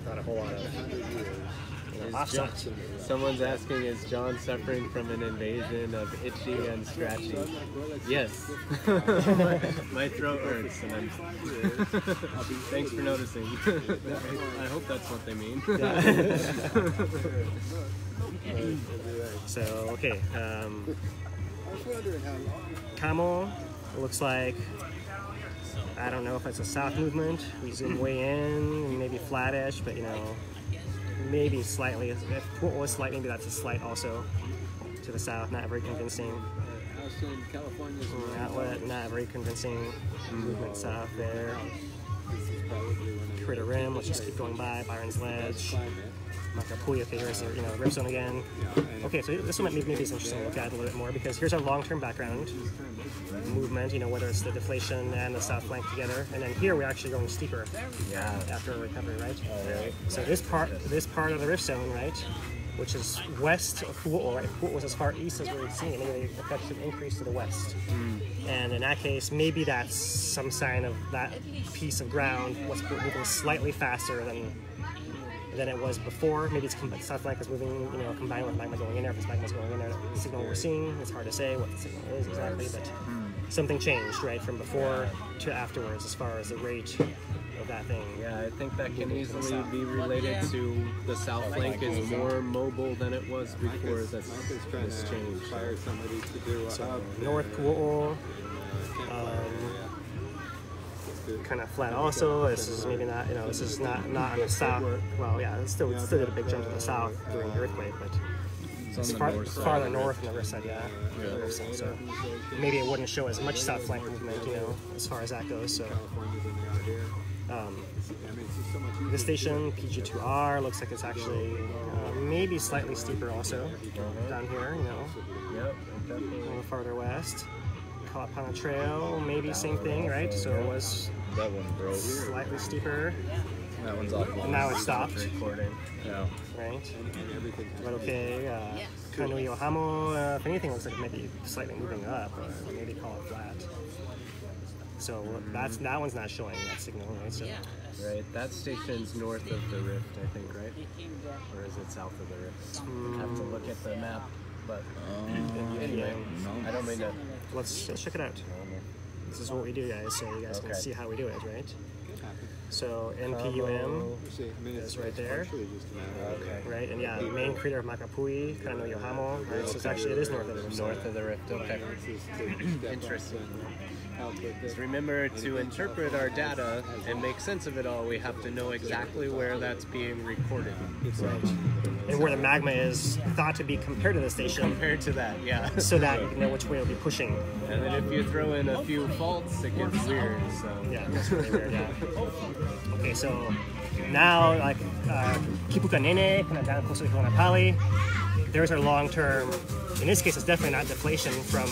Not a whole lot of offset. Someone's asking, is John suffering from an invasion of itchy and scratchy? Yes. my throat hurts, and I'm. Thanks for noticing. I hope that's what they mean. So okay, Camel looks like, I don't know if it's a south movement. We zoom way in, maybe flattish, but maybe slightly. If Pu'u'o was slight, maybe that's a slight also to the south. Not very convincing. Outlet, not very convincing movement south there. Crater Rim, let's just keep going by. Byron's Ledge. Makapuya figures, rip zone again. Okay, so this one maybe is interesting to look at a little bit more, because here's our long-term background movement, whether it's the deflation and the south flank together, and then here we're actually going steeper after a recovery, right? So this part of the rift zone, right, which is west of Pu'u'o, right? Pu'u'o was as far east as we've seen, maybe the effect should increase to the west. And in that case, maybe that's some sign of that piece of ground was moving slightly faster than it was before. Maybe it's south flank is moving, combined with magma going in there. If it's magma's going in there, the signal we're seeing, it's hard to say what the signal is exactly, but something changed, right, from before to afterwards as far as the rate of that thing. Yeah, I think that can easily be related to the south flank is more mobile than it was before this change. So North Pu'u'o, kind of flat also. This is maybe not, this is not on the south. Well, yeah, it still did a big jump to the south during the earthquake, but it's farther north on the rift side, so maybe it wouldn't show as much south flank movement, as far as that goes. So this station, PG2R, looks like it's actually maybe slightly steeper also down here, Yep, a little farther west. Kalapana Trail, maybe same thing, right? So it was That one broke. slightly steeper. That one's off. Now it stopped. Recording. Yeah. Right? But okay, Kīlauea Hamo, if anything, looks like maybe slightly moving up, or maybe call it flat. So that one's not showing that signal, right? So Right, that station's north of the rift, I think, right? Or is it south of the rift? I have to look at the map, but anyway, I don't mean to. let's check it out. This is what we do, guys, so you guys can see how we do it, right? So NPUM is right there, right? And yeah, the main crater of Makapui, Kīlauea Hamo, right? So it's actually, it is north of the rift. North of the rift, okay. Interesting. Just remember, to interpret our data and make sense of it all, we have to know exactly where that's being recorded. Right. And where the magma is thought to be compared to the station. Compared to that, yeah. So that you can know which way it'll be pushing. And then if you throw in a few faults, it gets weird, so. Yeah, that's really weird, yeah. Okay, so now, like, Kipukanene, kind of down closer to Kalapali, there's our long-term, in this case, it's definitely not deflation from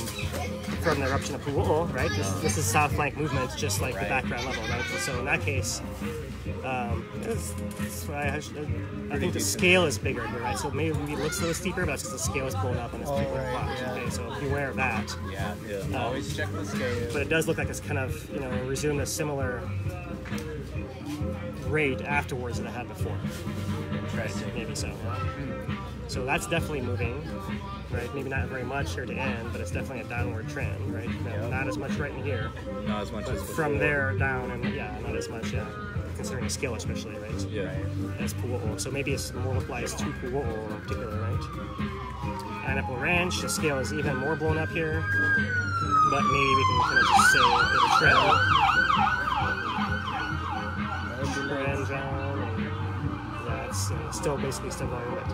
the eruption of Pu'u'o, right? This is south flank movement, just like the background level, right? So in that case, I think the scale is bigger here, right? So maybe it looks a little steeper, but it's because the scale is blown up on this particular plot. Okay, so beware of that. Yeah. Always check the scale. But it does look like it's kind of, resumed a similar rate afterwards that it had before. Interesting. Maybe so. So that's definitely moving, right? Maybe not very much here to end, but it's definitely a downward trend, right? Not as much right in here. Not as much but as before. from there down, and not as much, considering the scale especially, right? Yeah. As Pu'u'o. So maybe it's more applies to Pu'u'o in particular, right? Pineapple Ranch, the scale is even more blown up here, but maybe we can kind of just say a bit of trend. Trend down, and it's still basically still going, but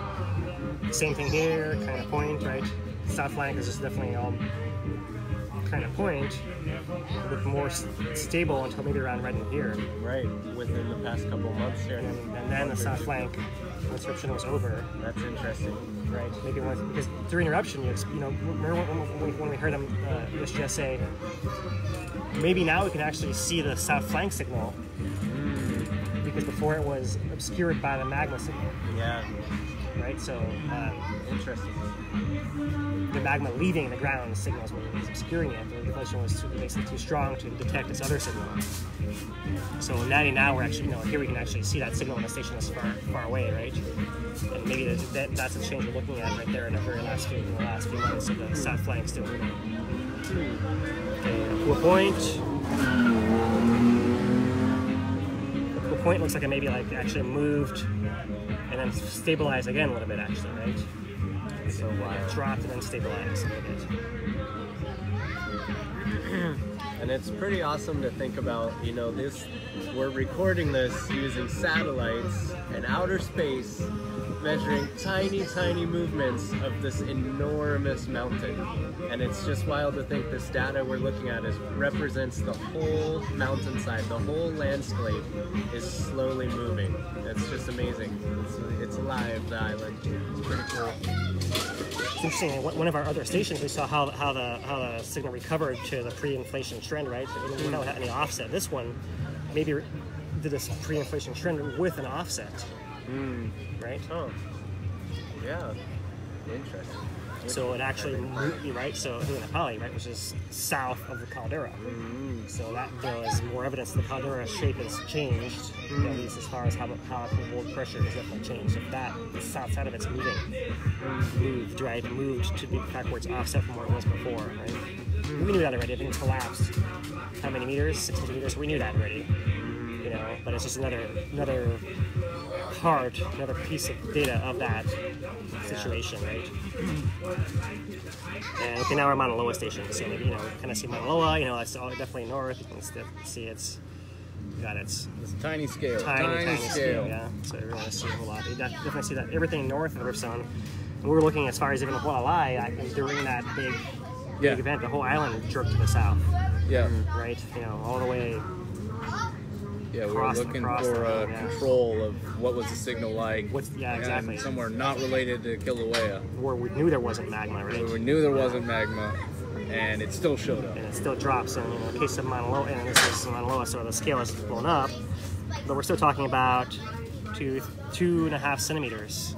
same thing here, kind of point, right? South flank is just definitely all kind of point looked more stable until maybe around right in here. Right, within the past couple of months here. And then the south flank eruption was over. That's interesting. Right, maybe it was because during eruption, you know, remember when we heard them USGS say, maybe now we can actually see the south flank signal, because before it was obscured by the magma signal. Yeah. Right, so Interesting. the magma leaving the ground signals was obscuring it. The deflation was basically too strong to detect this other signal. So now we're actually, you know, here we can actually see that signal in the station that's far away, right? And maybe that's the change we're looking at right there in the last few months of the south flank still moving. Okay, Pool Point. The Pool Point looks like it maybe like actually moved and then stabilized again a little bit actually, right? So it dropped and then stabilized a little bit. And it's pretty awesome to think about, you know, we're recording this using satellites and outer space, measuring tiny movements of this enormous mountain. And it's just wild to think this data we're looking at represents the whole mountainside, the whole landscape is slowly moving. It's just amazing. It's alive, the island. It's pretty cool. It's interesting. One of our other stations, we saw how the signal recovered to the pre-inflation trend, right? Without any offset. This one maybe did this pre-inflation trend with an offset, right? Oh, yeah, interesting. So it actually moved, right? So doing the Pali, right, which is south of the caldera. So that there is more evidence that the caldera shape has changed, at least as far as how the pressure has definitely changed. If that the south side of it's moved, right? Moved to be backwards, offset from where it was before, right? We knew that already. I think it collapsed. How many meters? 600 meters. We knew that already. You know, but it's just another part, another piece of data of that situation, right? And okay, now we're at Mauna Loa station, so maybe, you know, kind of see Mauna Loa, you know, it's all definitely north. You can see it's a tiny scale. Tiny scale, yeah. So you really see a whole lot. You definitely see that everything north of the rift zone. And we're looking as far as even Hualalai, during that big event, the whole island jerked to the south. Yeah. Right, you know, all the way. Yeah, we were looking for control of what was the signal like. Exactly. Somewhere not related to Kīlauea. Where we knew there wasn't magma, right? We knew there wasn't magma, and it still showed up. And it still drops. And in the case of Mauna Loa, and this is Mauna Loa, so the scale has blown up, but we're still talking about 2.5 centimeters,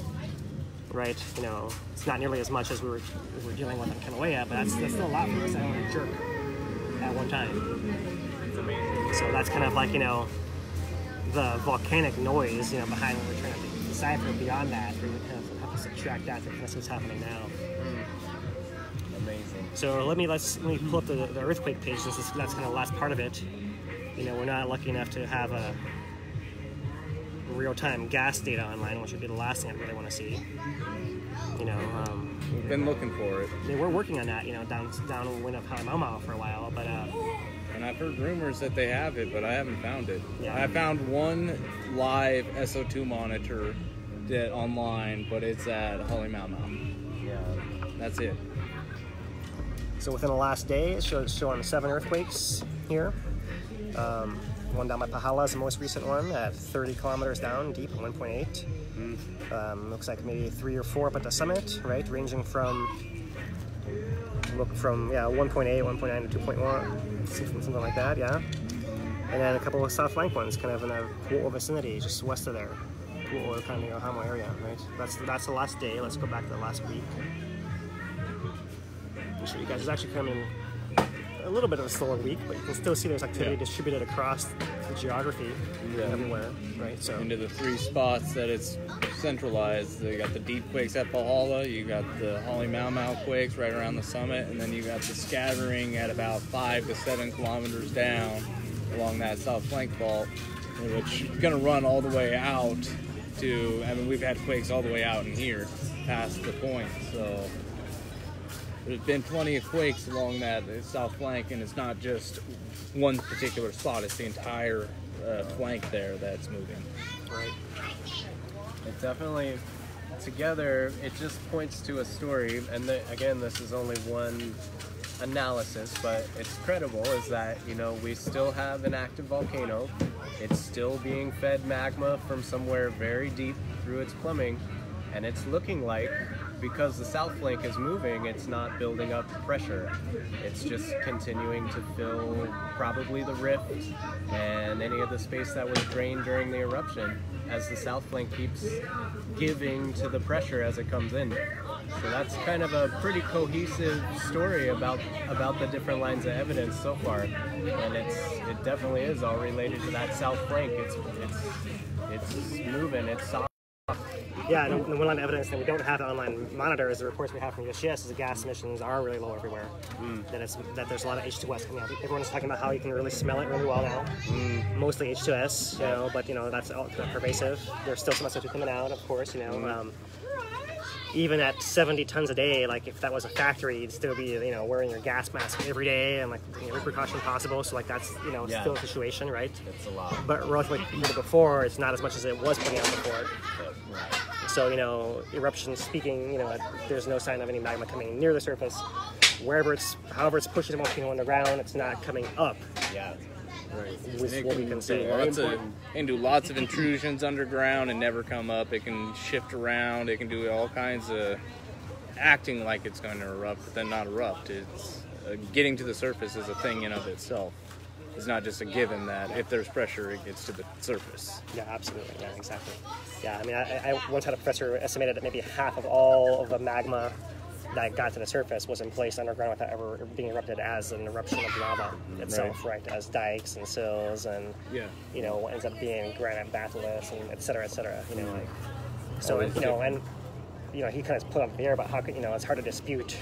right? You know, it's not nearly as much as we were dealing with in Kīlauea, but that's still a lot for this island to jerk at one time. It's amazing. So that's kind of like, you know, the volcanic noise, you know, behind what we're trying to decipher beyond that. We kind of have to subtract that to kind of see what's happening now. Amazing. So let me pull up the earthquake page. That's kind of the last part of it. You know, we're not lucky enough to have a real-time gas data online, which would be the last thing I really want to see. You know, we've been looking for it. I mean, we're working on that. You know, downwind of Kīlauea for a while, but. And I've heard rumors that they have it, but I haven't found it. Yeah. I found one live SO2 monitor online, but it's at Holly Mau. Yeah. That's it. So within the last day, it's showing 7 earthquakes here. One down by Pahala is the most recent one at 30 kilometers down, deep, 1.8. Looks like maybe 3 or 4 up at the summit, right? Ranging from 1.8, 1.9 to 2.1, something like that, yeah. And then a couple of south flank ones, kind of in the Pu'o vicinity, just west of there. Pu'o, kind of Ohamo area, right? That's the last day. Let's go back to the last week. I'll show you guys. It's actually coming a little bit of a slower week, but you can still see there's activity distributed across the geography everywhere, right? So into the 3 spots that it's centralized. You got the deep quakes at Pahala, you got the Holly Mau quakes right around the summit, and then you got the scattering at about 5 to 7 kilometers down along that south flank fault, which is going to run all the way out to, I mean, we've had quakes all the way out in here past the point, so there's been plenty of quakes along that south flank, and it's not just one particular spot, it's the entire flank there that's moving. right. It definitely, together, it just points to a story, and again, this is only one analysis, but it's credible, is that, you know, we still have an active volcano. It's still being fed magma from somewhere very deep through its plumbing, and it's looking like, because the south flank is moving, it's not building up pressure. It's just continuing to fill probably the rift and any of the space that was drained during the eruption as the south flank keeps giving to the pressure as it comes in. So that's kind of a pretty cohesive story about the different lines of evidence so far, and it definitely is all related to that south flank. It's moving, it's soft. Yeah, and the one line of evidence that we don't have online monitor is the reports we have from USGS is the gas emissions are really low everywhere. That there's a lot of H2S coming out. Everyone's talking about how you can really smell it really well now. Mostly H2S, you know, but you know that's all kind of pervasive. There's still some stuff coming out, of course, you know. Even at 70 tons a day, like if that was a factory, you'd still be, you know, wearing your gas mask every day and like every precaution possible. So like that's, you know, still a situation, right? It's a lot. But relatively to before, it's not as much as it was putting out before. So, you know, eruptions speaking, you know, there's no sign of any magma coming near the surface. However it's pushing the volcano underground, it's not coming up. Yeah. Right. With what we can see. It can do lots of intrusions underground and never come up. It can shift around. It can do all kinds of acting like it's going to erupt, but then not erupt. It's getting to the surface is a thing in of itself. It's not just a given that if there's pressure, it gets to the surface. Yeah, absolutely. Yeah, exactly. Yeah, I mean, I once had a professor estimated that maybe half of all of the magma that got to the surface was in place underground without ever being erupted as an eruption of lava itself, right? As dikes and sills and, you know, what ends up being granite batholiths and et cetera, you know, like, so, you know, and, you know, he kind of put up the air about how, you know, it's hard to dispute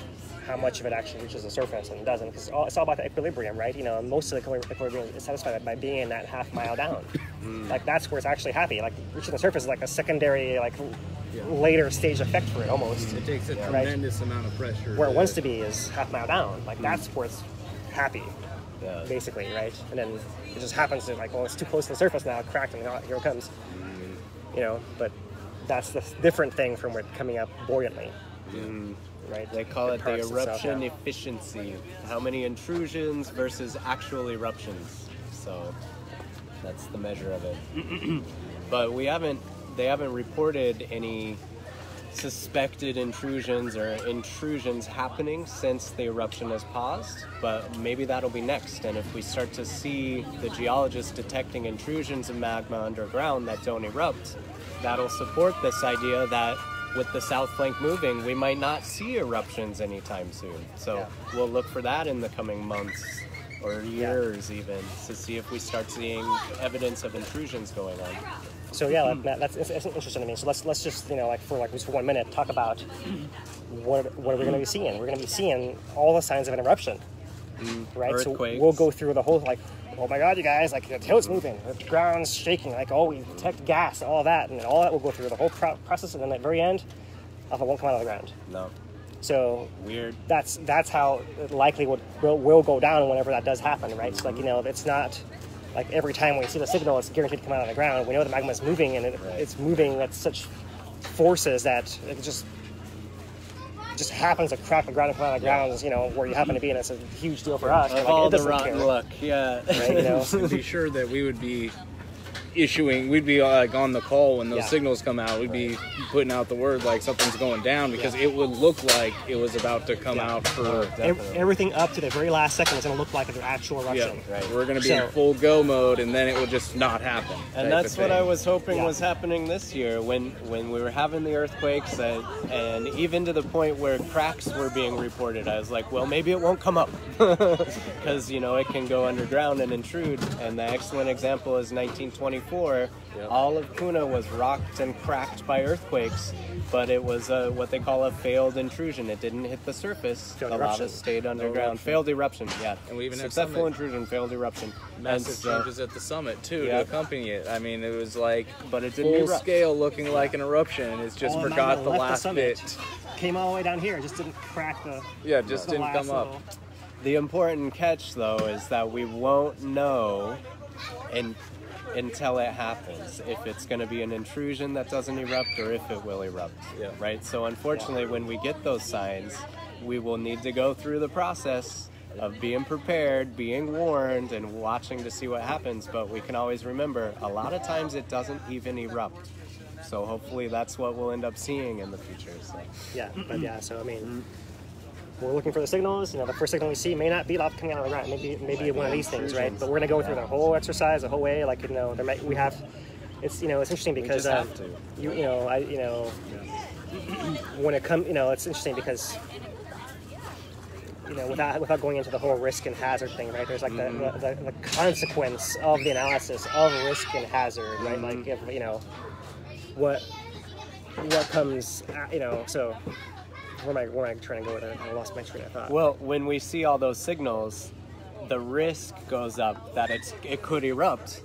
how much of it actually reaches the surface and doesn't, because it's all about the equilibrium, right? You know, most of the equilibrium is satisfied by being in that half mile down. Like, that's where it's actually happy. Like, reaching the surface is like a secondary, like, later stage effect for it almost. It takes a tremendous amount of pressure. Where it wants to be is half mile down. Like, that's where it's happy, basically, right? And then it just happens to, like, well, it's too close to the surface now, cracked, and here it comes. You know, but that's the different thing from where it's coming up buoyantly. Right? They call it the eruption efficiency. How many intrusions versus actual eruptions. So that's the measure of it. But they haven't reported any suspected intrusions or intrusions happening since the eruption has paused, but maybe that'll be next. And if we start to see the geologists detecting intrusions of magma underground that don't erupt, that'll support this idea that with the south flank moving, we might not see eruptions anytime soon. So we'll look for that in the coming months or years even to see if we start seeing evidence of intrusions going on. So that's interesting to me. So let's just, you know, like for 1 minute, talk about what are we going to be seeing? We're going to be seeing all the signs of an eruption, right? Earthquakes. So we'll go through the whole, like, oh my God, you guys, like the hill's moving, the ground's shaking, like, oh, we detect gas, all that, and all that will go through the whole process, and then at the very end, alpha won't come out of the ground. No. So weird. That's how it likely will go down whenever that does happen, right? So, like, you know, it's not like every time we see the signal, it's guaranteed to come out of the ground. We know the magma is moving, and it's moving at such forces that it just happens to crack the ground and come out of the ground, you know, where you happen to be, and it's a huge deal for us. Of all the rotten luck, right, you know? To be sure that we would be we'd be like on the call when those signals come out. We'd be putting out the word like something's going down, because it would look like it was about to come out for everything up to the very last second is going to look like an actual eruption. We're going to be in full go mode, and then it will just not happen. And that's what I was hoping was happening this year when we were having the earthquakes, and even to the point where cracks were being reported. I was like, well, maybe it won't come up because, you know, it can go underground and intrude. And the excellent example is 1924. All of Puna was rocked and cracked by earthquakes, but it was what they call a failed intrusion. It didn't hit the surface. A lot of stayed underground. Failed eruption, and we even have successful intrusion, failed eruption. Massive changes at the summit too to accompany it. I mean, it was like but it didn't full erupt. Scale looking like an eruption, and it's just forgot the last bit. Came all the way down here, just didn't crack the just didn't come up. The important catch, though, is that we won't know until it happens if it's going to be an intrusion that doesn't erupt or if it will erupt. Right? So unfortunately, when we get those signs, we will need to go through the process of being prepared, being warned, and watching to see what happens. But we can always remember, a lot of times it doesn't even erupt. So hopefully that's what we'll end up seeing in the future. So. Yeah, but yeah, so I mean, we're looking for the signals. The first signal we see may not be lava coming out of the ground. Maybe one of these things, right? But we're gonna go through the whole exercise, the whole way. Like we have. It's it's interesting because when it comes, it's interesting because without going into the whole risk and hazard thing, right? There's like the consequence of the analysis of risk and hazard, right? Like if what comes, so. Where am I trying to go with it? I lost my train of thought. Well, when we see all those signals, the risk goes up that it could erupt,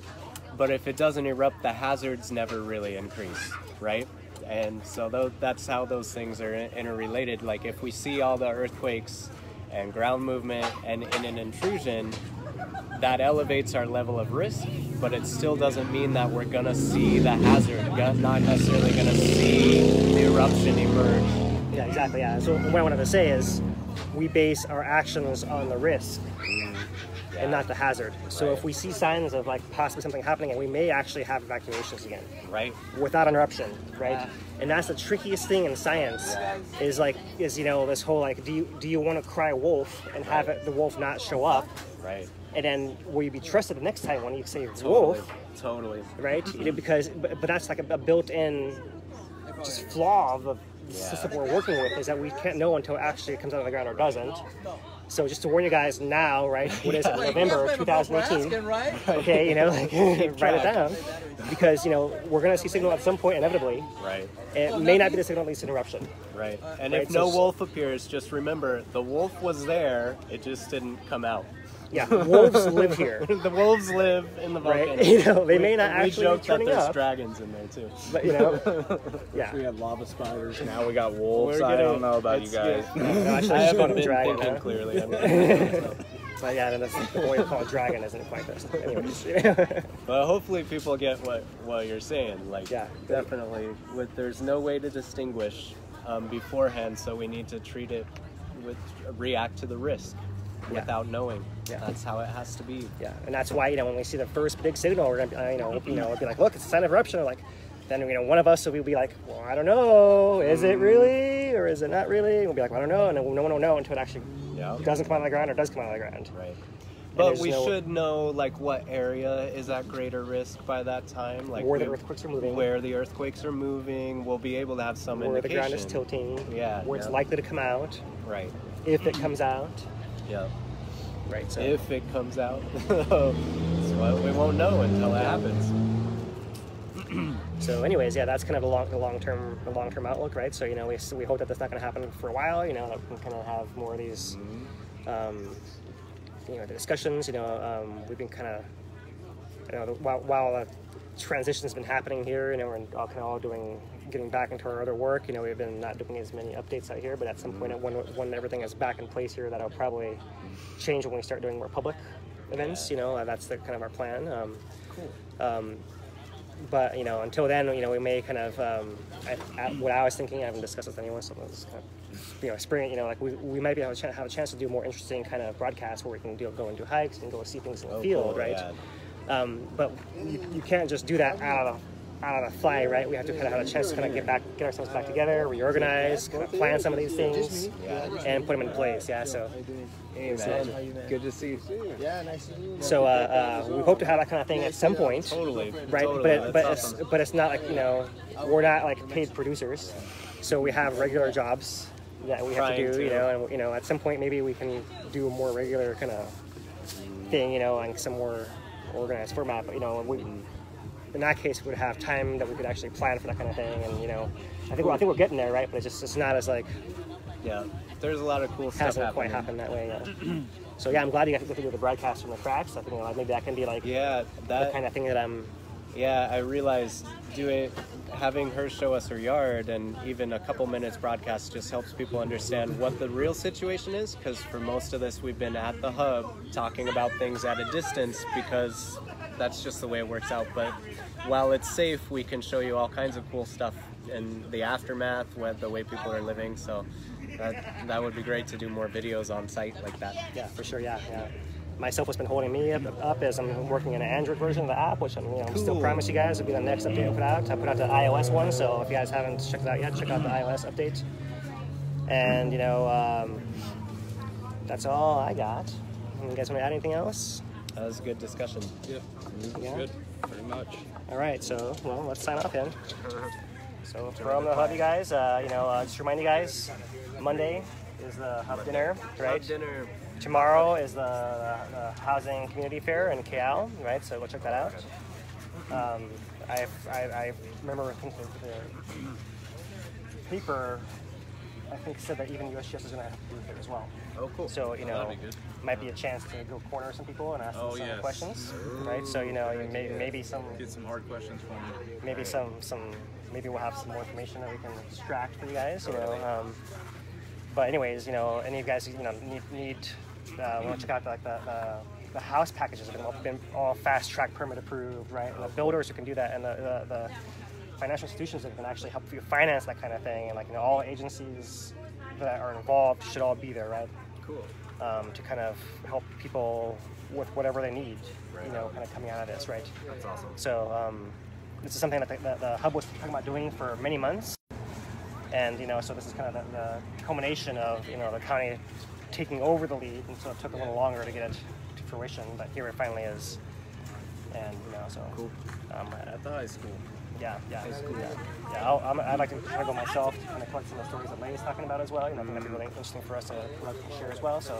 but if it doesn't erupt, the hazards never really increase, right? And so that's how those things are interrelated. Like if we see all the earthquakes and ground movement and in an intrusion, that elevates our level of risk, but it still doesn't mean that we're gonna see the hazard, not necessarily gonna see the eruption emerge. Yeah, exactly. Yeah. So what I wanted to say is, we base our actions on the risk and not the hazard. So if we see signs of like possibly something happening, and we may actually have evacuations again, right, without interruption, right? And that's the trickiest thing in science. Is this whole like, do you want to cry wolf and have the wolf not show up, right? And then will you be trusted the next time when you say wolf? Totally. Right? Because but that's like a built-in just flaw of the system we're working with, is that we can't know until actually it comes out of the ground or doesn't. So just to warn you guys now, right? What is it? November 2018. Okay, write it down, because we're gonna see signal at some point inevitably. Right. It may not be the signal that leads to an eruption. Right. And if no wolf appears, just remember the wolf was there. It just didn't come out. Yeah, wolves live here. The wolves live in the volcano. Right? They may not actually joke turning that there's up. Dragons in there too. But yeah. We had lava spiders. Now we got wolves. I don't know about you guys. Actually, I haven't been dragon, thinking clearly. But yeah, that's the boy called dragon isn't quite this. Anyways. But hopefully people get what you're saying. Like, yeah, definitely. There's no way to distinguish beforehand, so we need to treat it react to the risk. Without knowing. Yeah. That's how it has to be. Yeah, and that's why, when we see the first big signal, we're gonna be, be like, look, it's a sign of eruption. Or like, then one of us will be like, well, I don't know, is it really or is it not really? We'll be like, well, I don't know, and then no one will know until it actually doesn't come out of the ground or does come out of the ground. Right. But we should know like what area is at greater risk by that time, like where the earthquakes are moving. Where the earthquakes are moving, we'll be able to have some indication. Where the ground is tilting. Yeah. Where it's likely to come out. Right. If it comes out. Yeah. Right. So if it comes out, so we won't know until it happens. So, anyways, yeah, that's kind of the long term outlook, right? So, we hope that that's not going to happen for a while. That we can kind of have more of these, the discussions. We've been kind of, while the transition's been happening here, we're all getting back into our other work. We've been not doing as many updates out here, but at some point, when everything is back in place here, that'll probably change when we start doing more public events. That's the kind of our plan. Cool. But until then, we may kind of what I was thinking. I haven't discussed with anyone, so let's kind of spring. Like we might be able to have a chance to do more interesting kind of broadcasts where we can go and do hikes and go see things in the field, right? Yeah. But you can't just do that out of the fly, right? We have to kind of have a chance to kind of get ourselves back together, reorganize, kind of plan some of these things, and put them in place. Yeah. So. Hey, man. Good to see you. Yeah, nice to meet you. So we hope to have that kind of thing at some point. Totally. Right. Totally. But it's not like we're not like paid producers, so we have regular jobs that we have to do. And at some point maybe we can do a more regular kind of thing. On some more organized format. But in that case, we would have time that we could actually plan for that kind of thing. And I think we're getting there, right? But it's not as like. Yeah. There's a lot of cool stuff hasn't quite happened that way yet. So yeah, I'm glad you got to do the broadcast from the cracks. I think maybe that can be like the kind of thing that I'm. Yeah, I realized having her show us her yard and even a couple minutes broadcast just helps people understand what the real situation is. Because for most of this, we've been at the hub talking about things at a distance because that's just the way it works out. But while it's safe, we can show you all kinds of cool stuff in the aftermath, the way people are living. So. That would be great to do more videos on site like that. Yeah, for sure. Yeah. Myself, what's been holding me up is I'm working in an Android version of the app, which I'm still promise you guys will be the next update I put out. I put out the iOS one, so if you guys haven't checked it out yet, check out the iOS update. And that's all I got. You guys want to add anything else? That was a good discussion. Yep. Yeah. Good. Pretty much. All right, so well, let's sign off then. So from the hub, you guys, just remind you guys, Monday is the hub dinner, right? Hub dinner. Tomorrow is the housing community fair in Kīlauea, right? So go check that out. I remember thinking the paper, I think, said that even USGS is going to have a booth there as well. Oh, cool. So that'd be good. might be a chance to go corner some people and ask them some questions, right? So maybe some Get some hard questions from you. maybe maybe we'll have some more information that we can extract for you guys. But anyways, any of you guys need want to check out the house packages have been all fast track permit approved, right? And the builders who can do that, and the financial institutions that can actually help you finance that kind of thing, and all agencies that are involved should all be there, right? Cool. To kind of help people with whatever they need, kind of coming out of this, right? That's awesome. So this is something that the hub was talking about doing for many months, and so this is kind of the culmination of the county taking over the lead, and so it took a little longer to get it to fruition, but here it finally is, and so cool. At the high school. Yeah. I'd like to try to go myself to kind of collect some of the stories that Leigh's talking about as well. I think that'd be really interesting for us to share as well. So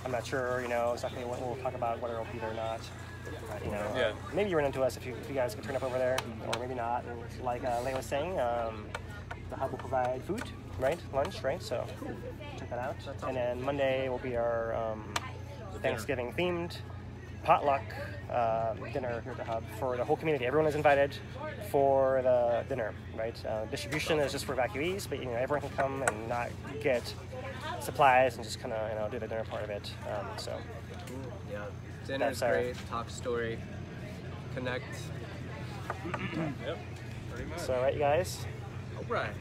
I'm not sure, exactly what we'll talk about, whether it'll be there or not. But, maybe you run into us if you guys could turn up over there, or maybe not. And like Leigh was saying, the hub will provide food, right? Lunch, right? So check that out. And then Monday will be our Thanksgiving themed potluck dinner here at the hub for the whole community. Everyone is invited for the dinner, right? Distribution is just for evacuees, but everyone can come and not get supplies and just kind of do the dinner part of it. Yeah, dinner's great. Talk story, connect. Yep, pretty much. So, all right, you guys. All right.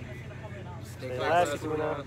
Stay classy, Tuna.